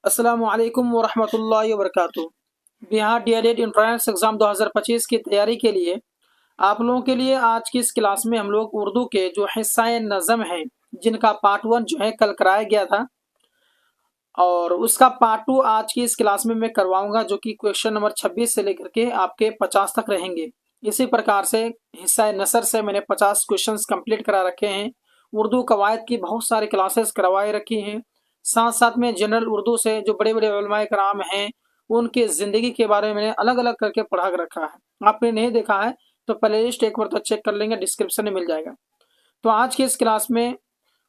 अस्सलामुअलैकुम वरहमतुल्लाहि वबरकातुहू। Bihar DElEd entrance exam 2025 की तैयारी के लिए आप लोगों के लिए आज की इस क्लास में हम लोग उर्दू के जो हिस्साए नज़म हैं, जिनका पार्ट 1 जो है कल कराया गया था और उसका पार्ट 2 आज की इस क्लास में मैं करवाऊंगा, जो कि क्वेश्चन नंबर 26 से लेकर के आपके 50 तक रहेंगे। इसी प्रकार से हिस्सा नसर से मैंने 50 क्वेश्चंस कंप्लीट करा रखे हैं। उर्दू कवायद की बहुत सारी क्लासेस करवाए रखी हैं। साथ साथ में जनरल उर्दू से जो बड़े बड़े उलमाए कराम हैं, उनके ज़िंदगी के बारे में मैंने अलग अलग करके पढ़ा कर रखा है। आपने नहीं देखा है तो प्ले लिस्ट एक बार तो चेक कर लेंगे, डिस्क्रिप्शन में मिल जाएगा। तो आज की इस क्लास में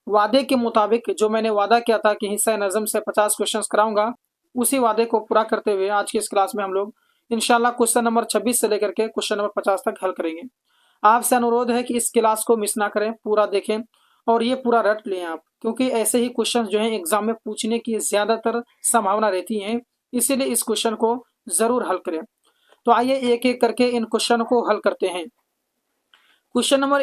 वादे के मुताबिक जो मैंने वादा किया था कि हिस्सा नज़म से 50 क्वेश्चंस कराऊंगा, उसी वादे को पूरा करते हुए आज की इस क्लास में हम लोग इंशाल्लाह क्वेश्चन नंबर 26 से लेकर के क्वेश्चन नंबर 50 तक हल करेंगे। आपसे अनुरोध है कि इस क्लास को मिस ना करें, पूरा देखें और ये पूरा रट लें आप, क्योंकि ऐसे ही क्वेश्चन जो है एग्जाम में पूछने की ज़्यादातर संभावना रहती है, इसीलिए इस क्वेश्चन को ज़रूर हल करें। तो आइए एक एक करके इन क्वेश्चन को हल करते हैं। क्वेश्चन नंबर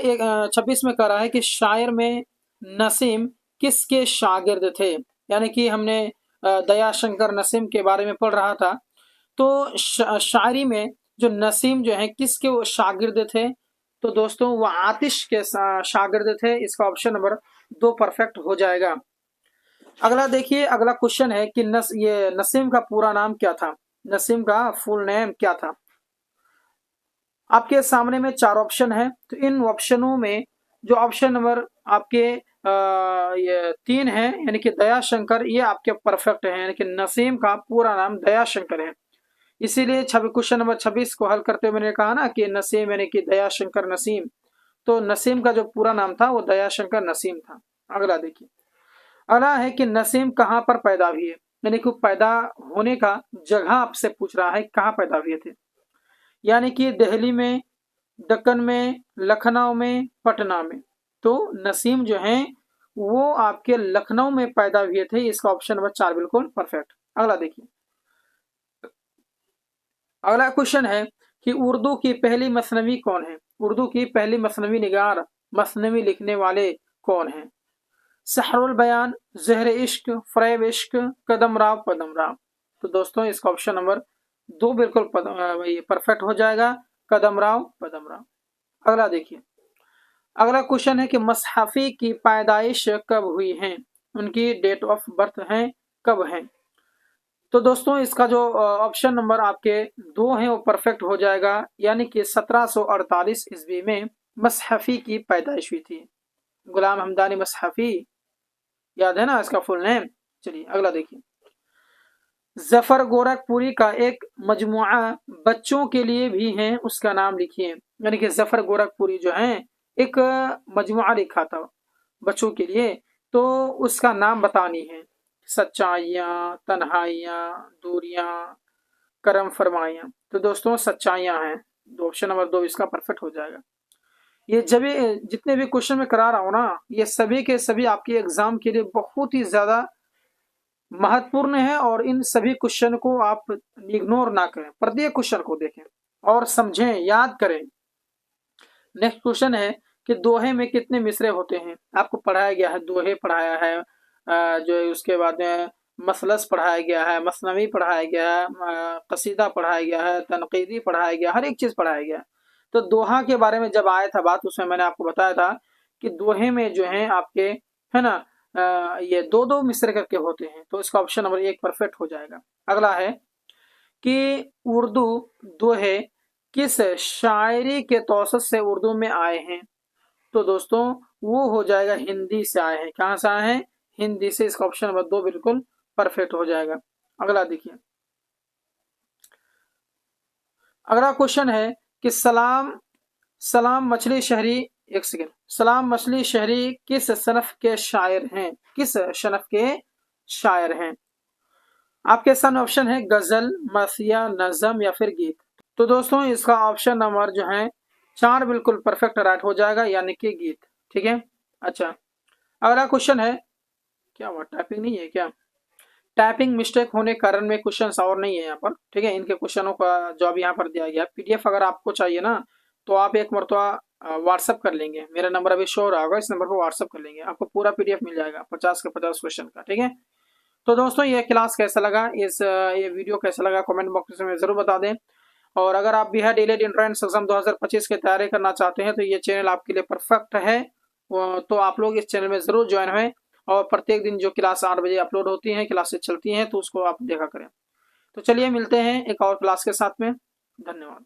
26 में कह रहा है कि शायर में नसीम किसके शागिर्द थे। यानी कि हमने दयाशंकर नसीम के बारे में पढ़ रहा था। तो शायरी में जो नसीम जो है किसके वो शागिर्द थे, तो दोस्तों वो आतिश के शागिर्द थे। इसका ऑप्शन नंबर 2 परफेक्ट हो जाएगा। अगला देखिए, अगला क्वेश्चन है कि ये नसीम का पूरा नाम क्या था, नसीम का फुल नेम क्या था। आपके सामने में 4 ऑप्शन है, तो इन ऑप्शनों में जो ऑप्शन नंबर आपके ये 3 है, यानी कि दयाशंकर, ये आपके परफेक्ट है। यानी कि नसीम का पूरा नाम दयाशंकर है। इसीलिए क्वेश्चन नंबर 26 को हल करते हुए मैंने कहा ना कि नसीम यानी कि दयाशंकर नसीम, तो नसीम का जो पूरा नाम था वो दयाशंकर नसीम था। अगला देखिए, अगला है कि नसीम कहाँ पर पैदा हुए, यानी कि पैदा होने का जगह आपसे पूछ रहा है, कहाँ पैदा हुए थे। यानी कि दिल्ली में, दक्कन में, लखनऊ में, पटना में। तो नसीम जो है वो आपके लखनऊ में पैदा हुए थे। इसका ऑप्शन नंबर 4 बिल्कुल परफेक्ट। अगला देखिए, अगला क्वेश्चन है कि उर्दू की पहली मसनवी कौन है। उर्दू की पहली मसनवी निगार, मसनवी लिखने वाले कौन हैं। सहरुल बयान, जहर इश्क, फरेब इश्क, कदम राव, पदम राव। तो दोस्तों इसका ऑप्शन नंबर 2 बिल्कुल परफेक्ट हो जाएगा, कदम राव, पदम राव। अगला देखिए, अगला क्वेश्चन है कि मसहफ़ी की पैदाइश कब हुई है, उनकी डेट ऑफ बर्थ है कब है। तो दोस्तों इसका जो ऑप्शन नंबर आपके 2 हैं वो परफेक्ट हो जाएगा, यानी कि 1748 ईस्वी में मसहफ़ी की पैदाइश हुई थी। गुलाम हमदानी मसहफ़ी, याद है ना इसका फुल नेम। चलिए अगला देखिए, जफर गोरखपुरी का एक मजमुआ बच्चों के लिए भी है, उसका नाम लिखिए। यानी कि जफर गोरखपुरी जो है एक मजमुआ लिखा था बच्चों के लिए, तो उसका नाम बतानी है। सच्चाइयाँ, तन्हाइयाँ, दूरियाँ, करम फरमाइयाँ। तो दोस्तों सच्चाइयाँ हैं, ऑप्शन नंबर 2 इसका परफेक्ट हो जाएगा। ये जब जितने भी क्वेश्चन मैं करा रहा हूँ ना, ये सभी के सभी आपके एग्जाम के लिए बहुत ही ज्यादा महत्वपूर्ण है, और इन सभी क्वेश्चन को आप इग्नोर ना करें, प्रत्येक क्वेश्चन को देखें और समझें, याद करें। नेक्स्ट क्वेश्चन है कि दोहे में कितने मिसरे होते हैं। आपको पढ़ाया गया है, दोहे पढ़ाया है, जो उसके बाद में मसलस पढ़ाया गया है, मसनवी पढ़ाया गया है, कसीदा पढ़ाया गया है, तनकीदी पढ़ाया गया, हर एक चीज़ पढ़ाया गया है। तो दोहा के बारे में जब आया था बात, उसमें मैंने आपको बताया था कि दोहे में जो है आपके, है ना, ये 2-2 मिसरे करके होते हैं। तो इसका ऑप्शन नंबर 1 परफेक्ट हो जाएगा। अगला है कि उर्दू दोहे किस शायरी के तौसत से उर्दू में आए हैं। तो दोस्तों वो हो जाएगा हिंदी से आए हैं। कहाँ से आए हैं, हिंदी से। इसका ऑप्शन नंबर 2 बिल्कुल परफेक्ट हो जाएगा। अगला देखिए, अगला क्वेश्चन है कि सलाम मछली शहरी, एक सेकेंड, सलाम मछली शहरी किस सनफ के शायर हैं, किस सनफ के शायर हैं। आपके सामने ऑप्शन है गजल, मसिया, नज़म या फिर गीत। तो दोस्तों इसका ऑप्शन नंबर जो है 4 बिल्कुल परफेक्ट राइट हो जाएगा, यानी कि गीत। ठीक है। अच्छा, अगला क्वेश्चन है, क्या हुआ, टाइपिंग नहीं है क्या। टाइपिंग मिस्टेक होने के कारण में क्वेश्चन और नहीं है यहाँ पर। ठीक है, इनके क्वेश्चनों का जवाब यहाँ पर दिया गया। पीडीएफ अगर आपको चाहिए ना, तो आप एक मरतबा व्हाट्सअप कर लेंगे, मेरा नंबर अभी शो रहा होगा, इस नंबर पर व्हाट्सअप कर लेंगे, आपको पूरा पीडीएफ मिल जाएगा 50 के 50 क्वेश्चन का। ठीक है, तो दोस्तों ये क्लास कैसा लगा, ये वीडियो कैसा लगा कमेंट बॉक्स में जरूर बता दें। और अगर आप बिहार डीएलएड एंट्रेंस एग्जाम 2025 की तैयारी करना चाहते हैं तो ये चैनल आपके लिए परफेक्ट है। तो आप लोग इस चैनल में जरूर ज्वाइन हुए और प्रत्येक दिन जो क्लास 8 बजे अपलोड होती हैं, क्लासेस चलती हैं, तो उसको आप देखा करें। तो चलिए मिलते हैं एक और क्लास के साथ में। धन्यवाद।